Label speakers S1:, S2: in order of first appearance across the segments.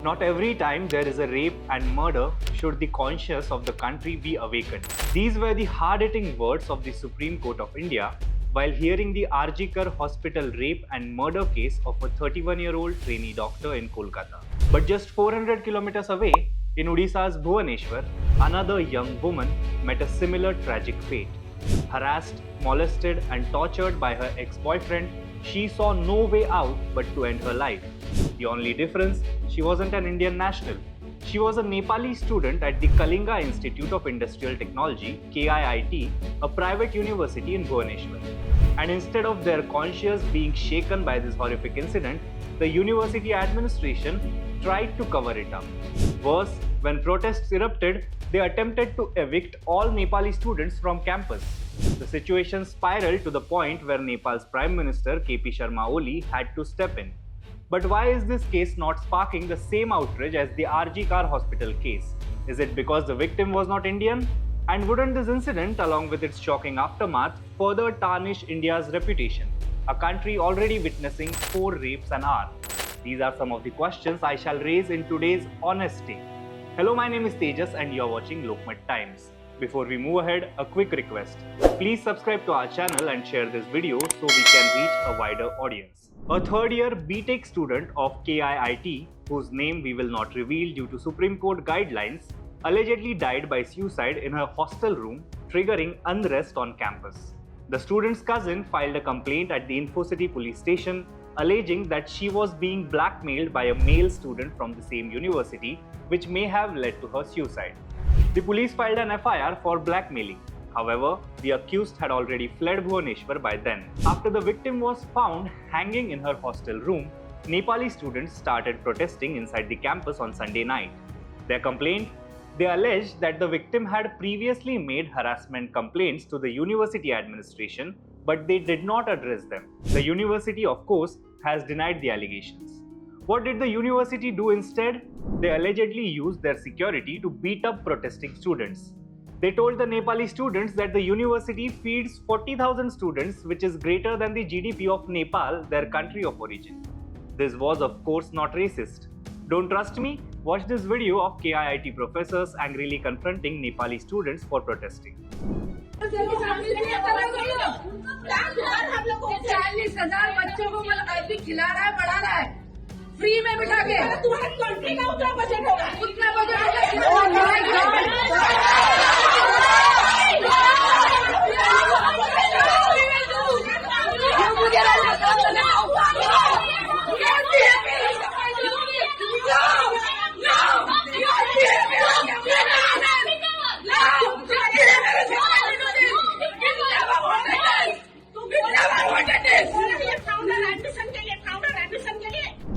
S1: Not every time there is a rape and murder should the conscience of the country be awakened. These were the hard-hitting words of the Supreme Court of India while hearing the RG hospital rape and murder case of a 31-year-old trainee doctor in Kolkata. But just 400 kilometers away, in Odisha's Bhubaneswar, another young woman met a similar tragic fate. Harassed, molested and tortured by her ex-boyfriend, she saw no way out but to end her life. The only difference, she wasn't an Indian national. She was a Nepali student at the Kalinga Institute of Industrial Technology, KIIT, a private university in Bhubaneswar. And instead of their conscience being shaken by this horrific incident, the university administration tried to cover it up. Worse, when protests erupted, they attempted to evict all Nepali students from campus. The situation spiraled to the point where Nepal's Prime Minister KP Sharma Oli had to step in. But why is this case not sparking the same outrage as the RG hospital case? Is it because the victim was not Indian? And wouldn't this incident, along with its shocking aftermath, further tarnish India's reputation, a country already witnessing 4 rapes an hour? These are some of the questions I shall raise in today's Honest Take. Hello, my name is Tejas and you are watching Lokmat Times. Before we move ahead, a quick request. Please subscribe to our channel and share this video so we can reach a wider audience. A third-year BTech student of KIIT, whose name we will not reveal due to Supreme Court guidelines, allegedly died by suicide in her hostel room, triggering unrest on campus. The student's cousin filed a complaint at the InfoCity police station, alleging that she was being blackmailed by a male student from the same university, which may have led to her suicide. The police filed an FIR for blackmailing. However, the accused had already fled Bhubaneswar by then. After the victim was found hanging in her hostel room, Nepali students started protesting inside the campus on Sunday night. Their complaint? They alleged that the victim had previously made harassment complaints to the university administration, but they did not address them. The university, of course, has denied the allegations. What did the university do instead? They allegedly used their security to beat up protesting students. They told the Nepali students that the university feeds 40,000 students, which is greater than the GDP of Nepal, their country of origin. This was, of course, not racist. Don't trust me? Watch this video of KIIT professors angrily confronting Nepali students for protesting.
S2: 40,000 बच्चों को मतलब खिला रहा है, बढ़ा रहा है, free में बिठा के। तुम्हारे कंट्री का उतना बजट होगा, उतना budget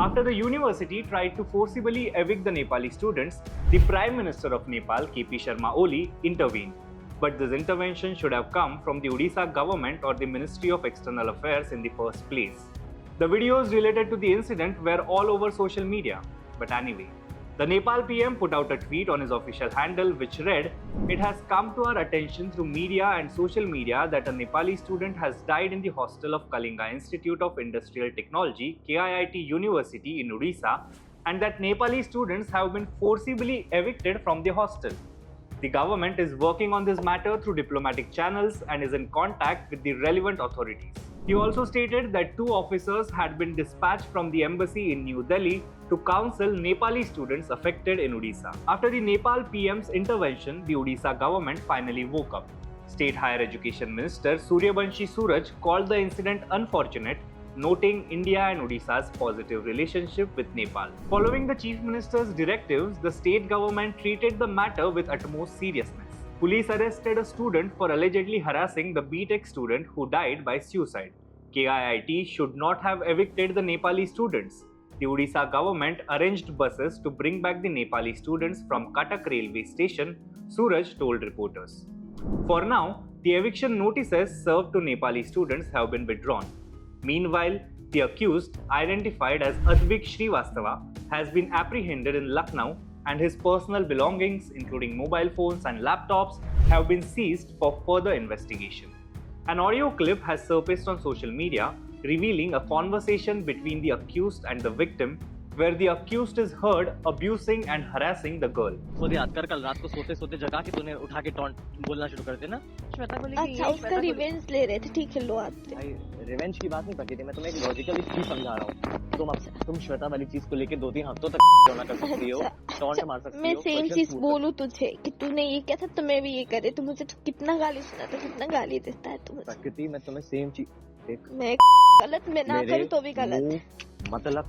S1: After the university tried to forcibly evict the Nepali students, the Prime Minister of Nepal, KP Sharma Oli, intervened. But this intervention should have come from the Odisha government or the Ministry of External Affairs in the first place. The videos related to the incident were all over social media. But anyway, the Nepal PM put out a tweet on his official handle which read, "It has come to our attention through media and social media that a Nepali student has died in the hostel of Kalinga Institute of Industrial Technology, KIIT University in Odisha, and that Nepali students have been forcibly evicted from the hostel. The government is working on this matter through diplomatic channels and is in contact with the relevant authorities." He also stated that 2 officers had been dispatched from the embassy in New Delhi to counsel Nepali students affected in Odisha. After the Nepal PM's intervention, the Odisha government finally woke up. State Higher Education Minister Suryavanshi Suraj called the incident unfortunate, noting India and Odisha's positive relationship with Nepal. Following the Chief Minister's directives, the state government treated the matter with utmost seriousness. Police arrested a student for allegedly harassing the BTech student who died by suicide. KIIT should not have evicted the Nepali students. The Odisha government arranged buses to bring back the Nepali students from Cuttack railway station, Suraj told reporters. For now, the eviction notices served to Nepali students have been withdrawn. Meanwhile, the accused, identified as Advik Srivastava, has been apprehended in Lucknow and his personal belongings, including mobile phones and laptops, have been seized for further investigation. An audio clip has surfaced on social media revealing a conversation between the accused and the victim, where the accused is heard abusing and harassing the girl.
S3: खुद याद कर, कल रात को सोते सोते जगा के तूने उठा के टॉन्ट बोलना शुरू कर देना। श्वेता को लेके
S4: अच्छा उसका रिवेंज ले रहे थे, ठीक है लो आते।
S3: भाई रिवेंज की बात नहीं करती थी, मैं तुम्हें एक लॉजिकली चीज समझा रहा हूँ। तुम श्वेता वाली चीज को लेके 2-3 हफ्तों तक होना कर सकती हो, टॉन्ट मार सकती हो।
S4: मैं सेम चीज बोलूं तुझे कि तूने ये क्या था तो मैं भी ये करे, तो मुझे तो कितना गाली सुना था, कितना गाली देता है तू मुझे।
S3: प्रकृति मैं तुम्हें सेम चीज
S4: मैं गलत में ना करूं तो भी गलत
S3: मतलब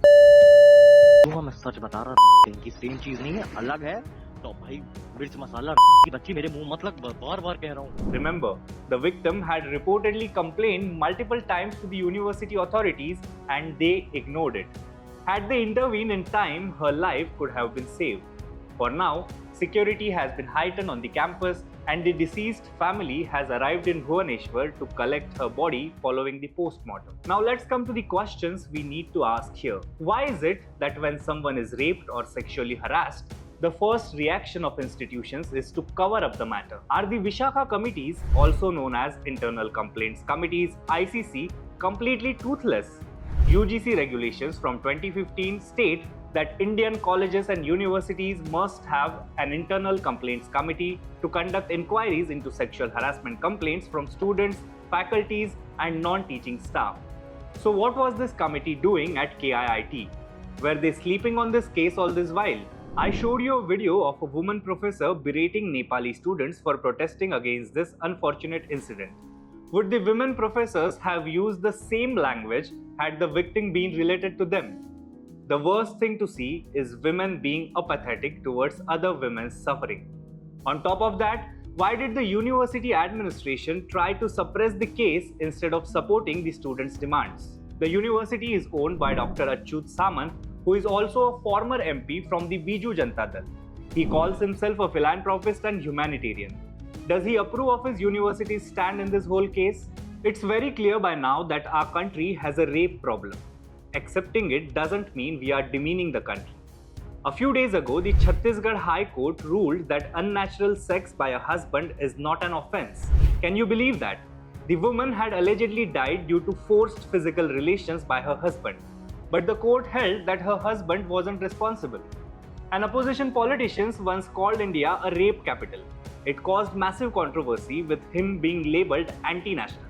S3: मैं सच बता रहा हूँ, इनकी सेम चीज नहीं है, अलग है। तो भाई मिर्च मसाला की बच्ची मेरे मुंह मत लग, बार-बार कह रहा हूँ।
S1: Remember, the victim had reportedly complained multiple times to the university authorities and they ignored it. Had they intervened in time, her life could have been saved. For now, security has been heightened on the campus and the deceased family has arrived in Bhubaneswar to collect her body following the postmortem. Now let's come to the questions we need to ask here. Why is it that when someone is raped or sexually harassed, the first reaction of institutions is to cover up the matter? Are the Vishakha committees, also known as Internal Complaints Committees, ICC, completely toothless? UGC regulations from 2015 state that Indian colleges and universities must have an internal complaints committee to conduct inquiries into sexual harassment complaints from students, faculties, and non-teaching staff. So what was this committee doing at KIIT? Were they sleeping on this case all this while? I showed you a video of a woman professor berating Nepali students for protesting against this unfortunate incident. Would the women professors have used the same language had the victim been related to them? The worst thing to see is women being apathetic towards other women's suffering. On top of that, why did the university administration try to suppress the case instead of supporting the students' demands? The university is owned by Dr. Achyut Samant, who is also a former MP from the Biju Janata Dal. He calls himself a philanthropist and humanitarian. Does he approve of his university's stand in this whole case? It's very clear by now that our country has a rape problem. Accepting it doesn't mean we are demeaning the country. A few days ago, the Chhattisgarh High Court ruled that unnatural sex by a husband is not an offense. Can you believe that? The woman had allegedly died due to forced physical relations by her husband. But the court held that her husband wasn't responsible. An opposition politician once called India a rape capital. It caused massive controversy with him being labelled anti-national.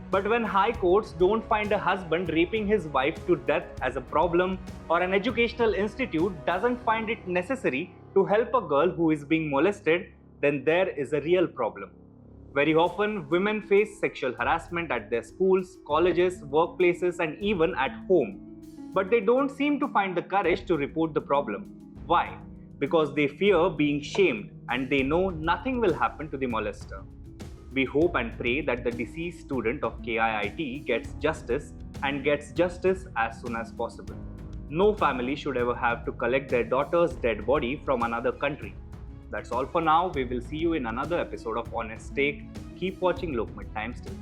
S1: But when high courts don't find a husband raping his wife to death as a problem, or an educational institute doesn't find it necessary to help a girl who is being molested, then there is a real problem. Very often, women face sexual harassment at their schools, colleges, workplaces, and even at home. But they don't seem to find the courage to report the problem. Why? Because they fear being shamed and they know nothing will happen to the molester. We hope and pray that the deceased student of KIIT gets justice and gets justice as soon as possible. No family should ever have to collect their daughter's dead body from another country. That's all for now. We will see you in another episode of Honest Take. Keep watching Lokmat Times still.